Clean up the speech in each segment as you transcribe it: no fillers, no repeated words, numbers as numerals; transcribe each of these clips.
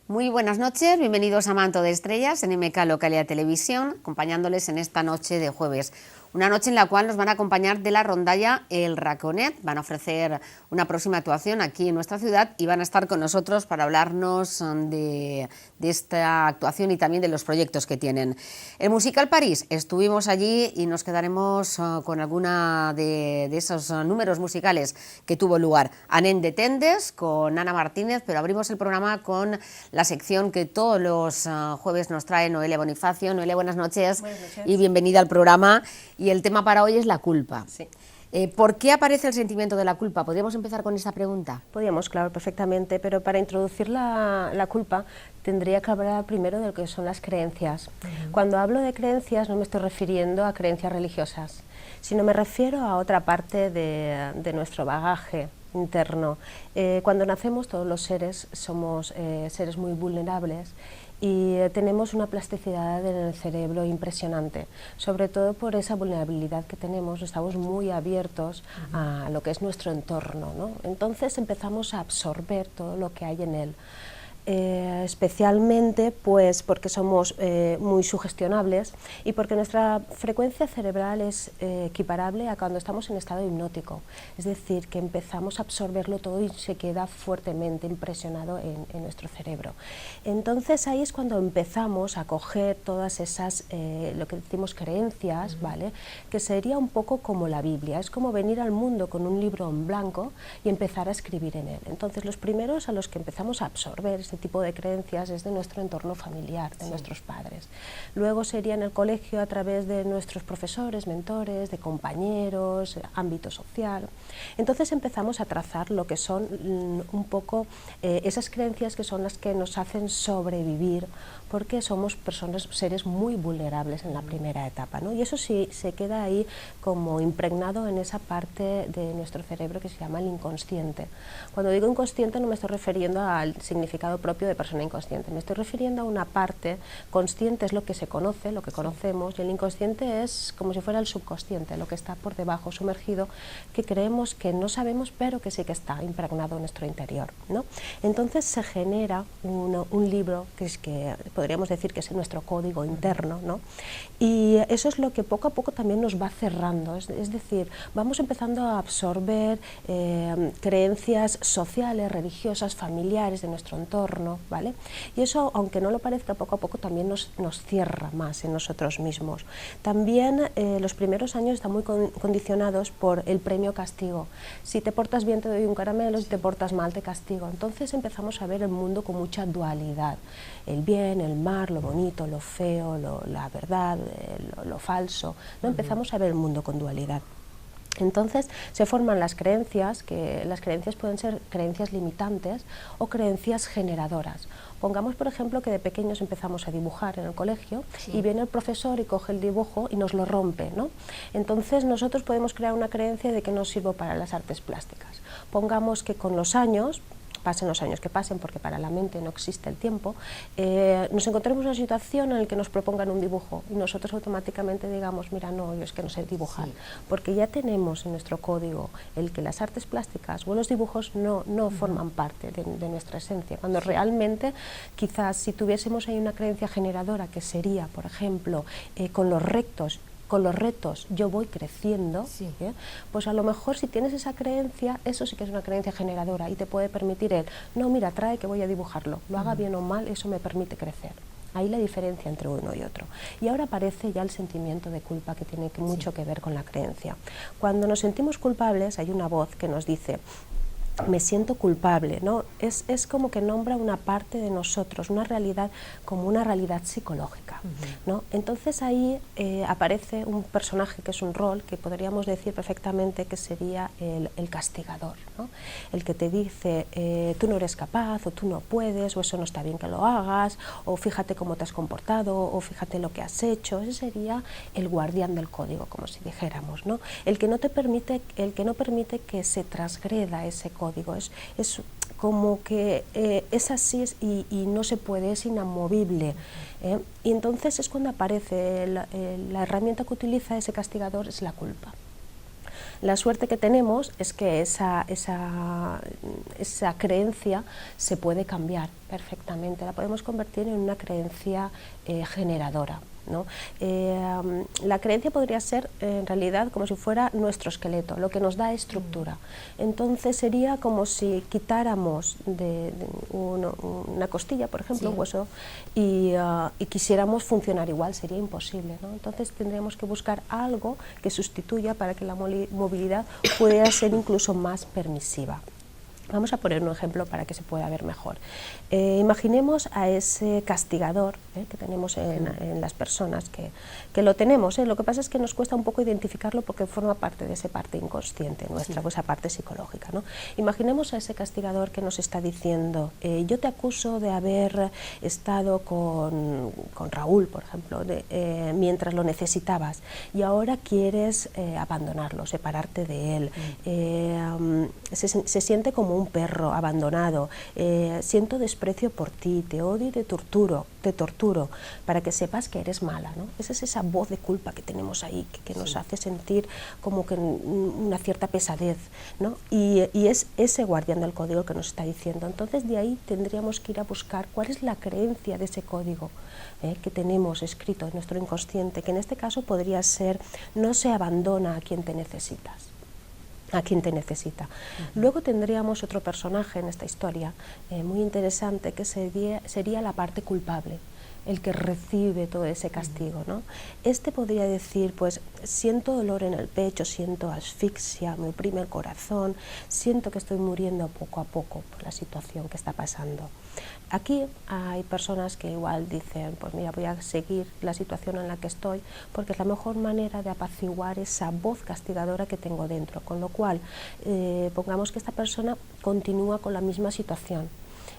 Muy buenas noches, bienvenidos a Manto de Estrellas en MK Localidad Televisión, acompañándoles en esta noche de jueves. Una noche en la cual nos van a acompañar de la rondalla El Raconet, van a ofrecer una próxima actuación aquí en nuestra ciudad y van a estar con nosotros para hablarnos de esta actuación y también de los proyectos que tienen. El Musical París, estuvimos allí y nos quedaremos con alguna de esos números musicales que tuvo lugar. Anén de Tendes con Ana Martínez, pero abrimos el programa con la sección que todos los jueves nos trae Noelia Bonifacio. Noelia, buenas noches. Buenas noches. Y bienvenida al programa. Y el tema para hoy es la culpa. Sí. ¿Por qué aparece el sentimiento de la culpa? ¿Podríamos empezar con esta pregunta? Podríamos, claro, perfectamente, pero para introducir la culpa tendría que hablar primero de lo que son las creencias. Cuando hablo de creencias no me estoy refiriendo a creencias religiosas, sino me refiero a otra parte de nuestro bagaje interno. Cuando nacemos todos los seres somos seres muy vulnerables y tenemos una plasticidad en el cerebro impresionante, sobre todo por esa vulnerabilidad que tenemos, estamos muy abiertos a lo que es nuestro entorno, ¿no? Entonces empezamos a absorber todo lo que hay en él. Especialmente pues porque somos muy sugestionables y porque nuestra frecuencia cerebral es equiparable a cuando estamos en estado hipnótico, es decir, que empezamos a absorberlo todo y se queda fuertemente impresionado en nuestro cerebro. Entonces ahí es cuando empezamos a coger todas esas, lo que decimos creencias, ¿vale? Que sería un poco como la Biblia, es como venir al mundo con un libro en blanco y empezar a escribir en él. Entonces los primeros a los que empezamos a absorber este tipo de creencias es de nuestro entorno familiar, de nuestros padres. Luego sería en el colegio a través de nuestros profesores, mentores, de compañeros, ámbito social. Entonces empezamos a trazar lo que son un poco esas creencias que son las que nos hacen sobrevivir, porque somos personas, seres muy vulnerables en la primera etapa, ¿no? Y eso sí se queda ahí como impregnado en esa parte de nuestro cerebro que se llama el inconsciente. Cuando digo inconsciente no me estoy refiriendo al significado propio de persona inconsciente, me estoy refiriendo a una parte. Consciente es lo que se conoce, lo que conocemos, y el inconsciente es como si fuera el subconsciente, lo que está por debajo, sumergido, que creemos que no sabemos, pero que sí que está impregnado en nuestro interior, ¿no? Entonces se genera un libro que podríamos decir que es nuestro código interno, ¿no? Y eso es lo que poco a poco también nos va cerrando, es decir, vamos empezando a absorber creencias sociales, religiosas, familiares de nuestro entorno, ¿vale? Y eso, aunque no lo parezca, poco a poco también nos cierra más en nosotros mismos. También los primeros años están muy condicionados por el premio-castigo. Si te portas bien te doy un caramelo, si te portas mal te castigo. Entonces empezamos a ver el mundo con mucha dualidad, el bien, el mal, lo bonito, lo feo, la verdad, lo falso, ¿no? Empezamos a ver el mundo con dualidad. Entonces se forman las creencias, que las creencias pueden ser creencias limitantes o creencias generadoras. Pongamos, por ejemplo, que de pequeños empezamos a dibujar en el colegio y viene el profesor y coge el dibujo y nos lo rompe, ¿no? Entonces nosotros podemos crear una creencia de que no sirvo para las artes plásticas. Pongamos que con los años, pasen los años que pasen, porque para la mente no existe el tiempo, nos encontremos en una situación en la que nos propongan un dibujo y nosotros automáticamente digamos, mira, no, yo es que no sé dibujar, porque ya tenemos en nuestro código el que las artes plásticas o los dibujos no forman parte de nuestra esencia, cuando realmente quizás si tuviésemos ahí una creencia generadora que sería, por ejemplo, con los retos yo voy creciendo, pues a lo mejor si tienes esa creencia, eso sí que es una creencia generadora y te puede permitir no, mira, trae que voy a dibujarlo, lo haga bien o mal, eso me permite crecer. Ahí la diferencia entre uno y otro. Y ahora aparece ya el sentimiento de culpa que tiene mucho que ver con la creencia. Cuando nos sentimos culpables hay una voz que nos dice, me siento culpable, ¿no? Es como que nombra una parte de nosotros, una realidad como una realidad psicológica, ¿no? Entonces ahí aparece un personaje que es un rol que podríamos decir perfectamente que sería el castigador, ¿no? El que te dice tú no eres capaz o tú no puedes o eso no está bien que lo hagas o fíjate cómo te has comportado o fíjate lo que has hecho. Ese sería el guardián del código, como si dijéramos, ¿no? El que no permite que se transgreda ese código. Es como que es así y no se puede, es inamovible. Y entonces es cuando aparece la herramienta que utiliza ese castigador, es la culpa. La suerte que tenemos es que esa creencia se puede cambiar perfectamente, la podemos convertir en una creencia generadora, ¿no? La creencia podría ser en realidad como si fuera nuestro esqueleto, lo que nos da estructura. Entonces sería como si quitáramos de una costilla, por ejemplo, un hueso, y quisiéramos funcionar igual, sería imposible, ¿no? Entonces tendríamos que buscar algo que sustituya para que la movilidad pueda ser incluso más permisiva. Vamos a poner un ejemplo para que se pueda ver mejor. Imaginemos a ese castigador que tenemos en las personas, que lo tenemos. Lo que pasa es que nos cuesta un poco identificarlo porque forma parte de esa parte inconsciente nuestra, esa parte psicológica, ¿no? Imaginemos a ese castigador que nos está diciendo, yo te acuso de haber estado con Raúl, por ejemplo, mientras lo necesitabas, y ahora quieres abandonarlo, separarte de él. Se siente como un perro abandonado, siento desprecio por ti, te odio y te torturo, para que sepas que eres mala, ¿no? Esa es esa voz de culpa que tenemos ahí, que nos hace sentir como que una cierta pesadez, ¿no? Y es ese guardián del código que nos está diciendo. Entonces de ahí tendríamos que ir a buscar cuál es la creencia de ese código que tenemos escrito en nuestro inconsciente, que en este caso podría ser: no se abandona a quien te necesitas. A quien te necesita. Luego tendríamos otro personaje en esta historia muy interesante, que sería la parte culpable, el que recibe todo ese castigo, ¿no? Este podría decir, pues siento dolor en el pecho, siento asfixia, me oprime el corazón, siento que estoy muriendo poco a poco por la situación que está pasando. Aquí hay personas que igual dicen, pues mira, voy a seguir la situación en la que estoy porque es la mejor manera de apaciguar esa voz castigadora que tengo dentro, con lo cual pongamos que esta persona continúa con la misma situación.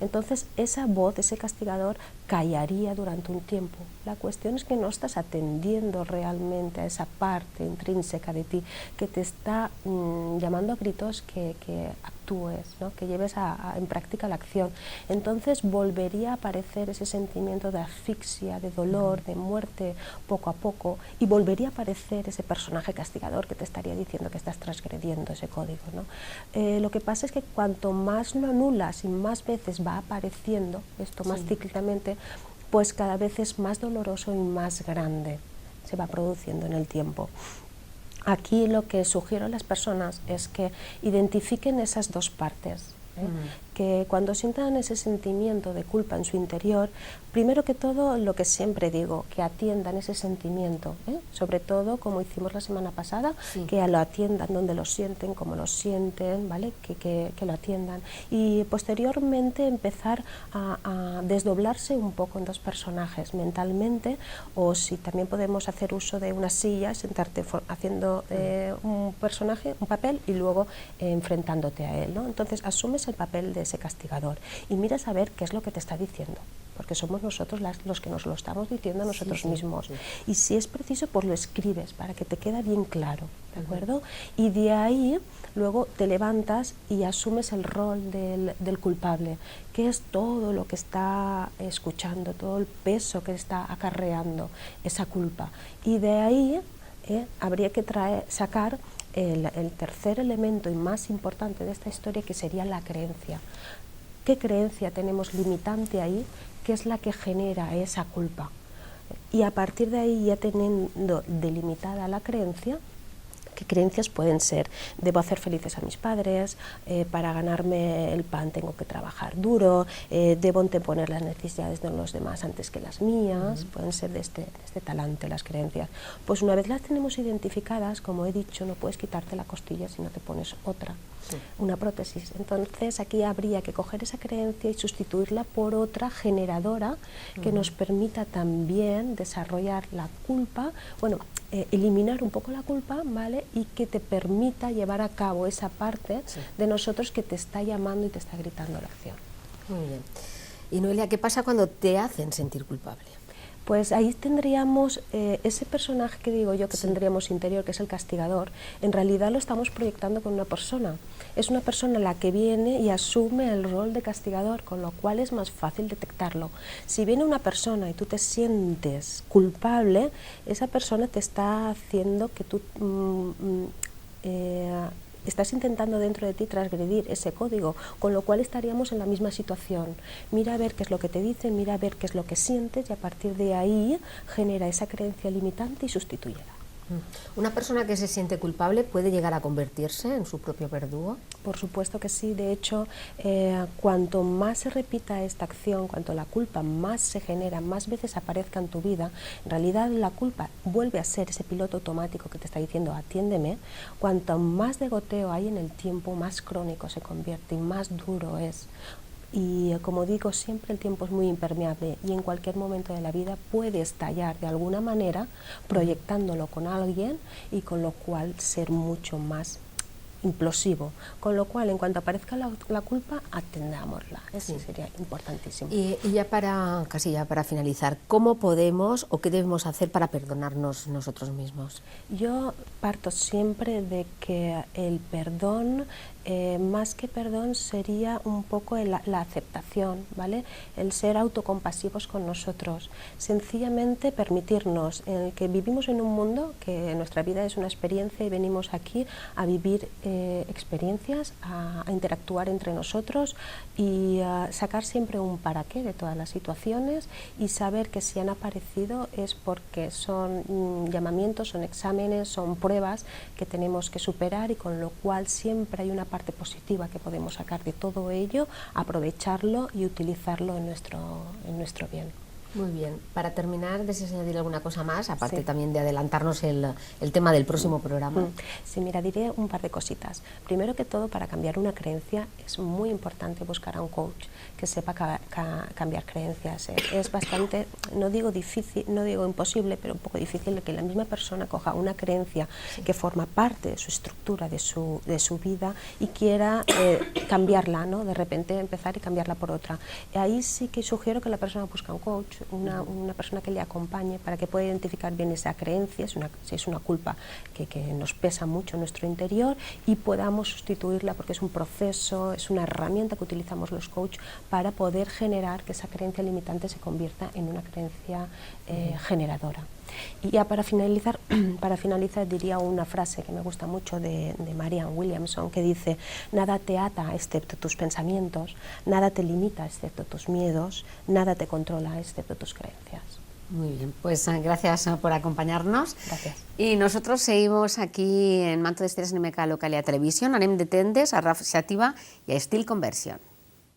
Entonces esa voz, ese castigador, callaría durante un tiempo. La cuestión es que no estás atendiendo realmente a esa parte intrínseca de ti que te está llamando a gritos que actúes, ¿no? Que lleves en práctica la acción. Entonces volvería a aparecer ese sentimiento de asfixia, de dolor, de muerte poco a poco, y volvería a aparecer ese personaje castigador que te estaría diciendo que estás transgrediendo ese código, ¿no? Lo que pasa es que cuanto más lo anulas y más veces va apareciendo esto más cíclicamente, pues cada vez es más doloroso y más grande, se va produciendo en el tiempo. Aquí lo que sugiero a las personas es que identifiquen esas dos partes, que cuando sientan ese sentimiento de culpa en su interior, primero que todo, lo que siempre digo, que atiendan ese sentimiento, sobre todo como hicimos la semana pasada, que lo atiendan donde lo sienten, como lo sienten, ¿vale? Que lo atiendan, y posteriormente empezar a desdoblarse un poco en dos personajes mentalmente, o si también podemos hacer uso de una silla, sentarte haciendo un personaje, un papel, y luego enfrentándote a él, ¿no? Entonces asumes el papel de ese castigador y miras a ver qué es lo que te está diciendo, porque somos nosotros los que nos lo estamos diciendo a nosotros mismos. Y si es preciso, pues lo escribes para que te quede bien claro, ¿de acuerdo? Y de ahí luego te levantas y asumes el rol del culpable, que es todo lo que está escuchando, todo el peso que está acarreando esa culpa. Y de ahí habría que sacar el tercer elemento y más importante de esta historia, que sería la creencia. ¿Qué creencia tenemos limitante ahí, que es la que genera esa culpa? Y a partir de ahí, ya teniendo delimitada la creencia, ¿qué creencias pueden ser? Debo hacer felices a mis padres, para ganarme el pan tengo que trabajar duro, debo anteponer las necesidades de los demás antes que las mías, pueden ser de este talante las creencias. Pues una vez las tenemos identificadas, como he dicho, no puedes quitarte la costilla si no te pones otra, una prótesis. Entonces aquí habría que coger esa creencia y sustituirla por otra generadora que nos permita también desarrollar la culpa, bueno, eliminar un poco la culpa, ¿vale? Y que te permita llevar a cabo esa parte de nosotros que te está llamando y te está gritando la acción. Muy bien. Y Noelia, ¿qué pasa cuando te hacen sentir culpable? Pues ahí tendríamos ese personaje que digo yo que tendríamos interior, que es el castigador. En realidad lo estamos proyectando con una persona. Es una persona la que viene y asume el rol de castigador, con lo cual es más fácil detectarlo. Si viene una persona y tú te sientes culpable, esa persona te está haciendo que tú estás intentando dentro de ti transgredir ese código, con lo cual estaríamos en la misma situación. Mira a ver qué es lo que te dicen, mira a ver qué es lo que sientes y a partir de ahí genera esa creencia limitante y sustitúyela. ¿Una persona que se siente culpable puede llegar a convertirse en su propio verdugo? Por supuesto que sí. De hecho, cuanto más se repita esta acción, cuanto la culpa más se genera, más veces aparezca en tu vida, en realidad la culpa vuelve a ser ese piloto automático que te está diciendo atiéndeme. Cuanto más de goteo hay en el tiempo, más crónico se convierte y más duro es. Y como digo, siempre el tiempo es muy impermeable y en cualquier momento de la vida puede estallar de alguna manera proyectándolo con alguien y con lo cual ser mucho más implosivo. Con lo cual, en cuanto aparezca la culpa, atendámosla. Eso sería importantísimo. Y ya casi para finalizar, ¿cómo podemos o qué debemos hacer para perdonarnos nosotros mismos? Yo parto siempre de que el perdón, más que perdón, sería un poco la aceptación, ¿vale? El ser autocompasivos con nosotros. Sencillamente permitirnos que vivimos en un mundo, que nuestra vida es una experiencia y venimos aquí a vivir experiencias, a interactuar entre nosotros y a sacar siempre un para qué de todas las situaciones y saber que si han aparecido es porque son llamamientos, son exámenes, son pruebas que tenemos que superar y con lo cual siempre hay una parte positiva que podemos sacar de todo ello, aprovecharlo y utilizarlo en nuestro bien. Muy bien. Para terminar, ¿deseas añadir alguna cosa más, aparte también de adelantarnos el tema del próximo programa? Sí, mira, diré un par de cositas. Primero que todo, para cambiar una creencia es muy importante buscar a un coach que sepa cambiar creencias. Es bastante, no digo difícil, no digo imposible, pero un poco difícil que la misma persona coja una creencia que forma parte de su estructura, de su vida y quiera cambiarla, ¿no? De repente empezar y cambiarla por otra. Y ahí sí que sugiero que la persona busque un coach, una persona que le acompañe para que pueda identificar bien esa creencia, si es una culpa que nos pesa mucho en nuestro interior y podamos sustituirla porque es un proceso, es una herramienta que utilizamos los coaches para poder generar que esa creencia limitante se convierta en una creencia generadora. Y ya para finalizar diría una frase que me gusta mucho de Marianne Williamson que dice: nada te ata excepto tus pensamientos, nada te limita excepto tus miedos, nada te controla excepto tus creencias. Muy bien, pues gracias por acompanyar-nos. Gràcies. I nosaltres seguimos aquí en Manto d'Estrelles NMK Localidad Televisión, anem de tendes a Raf Sativa i a Steel Conversion.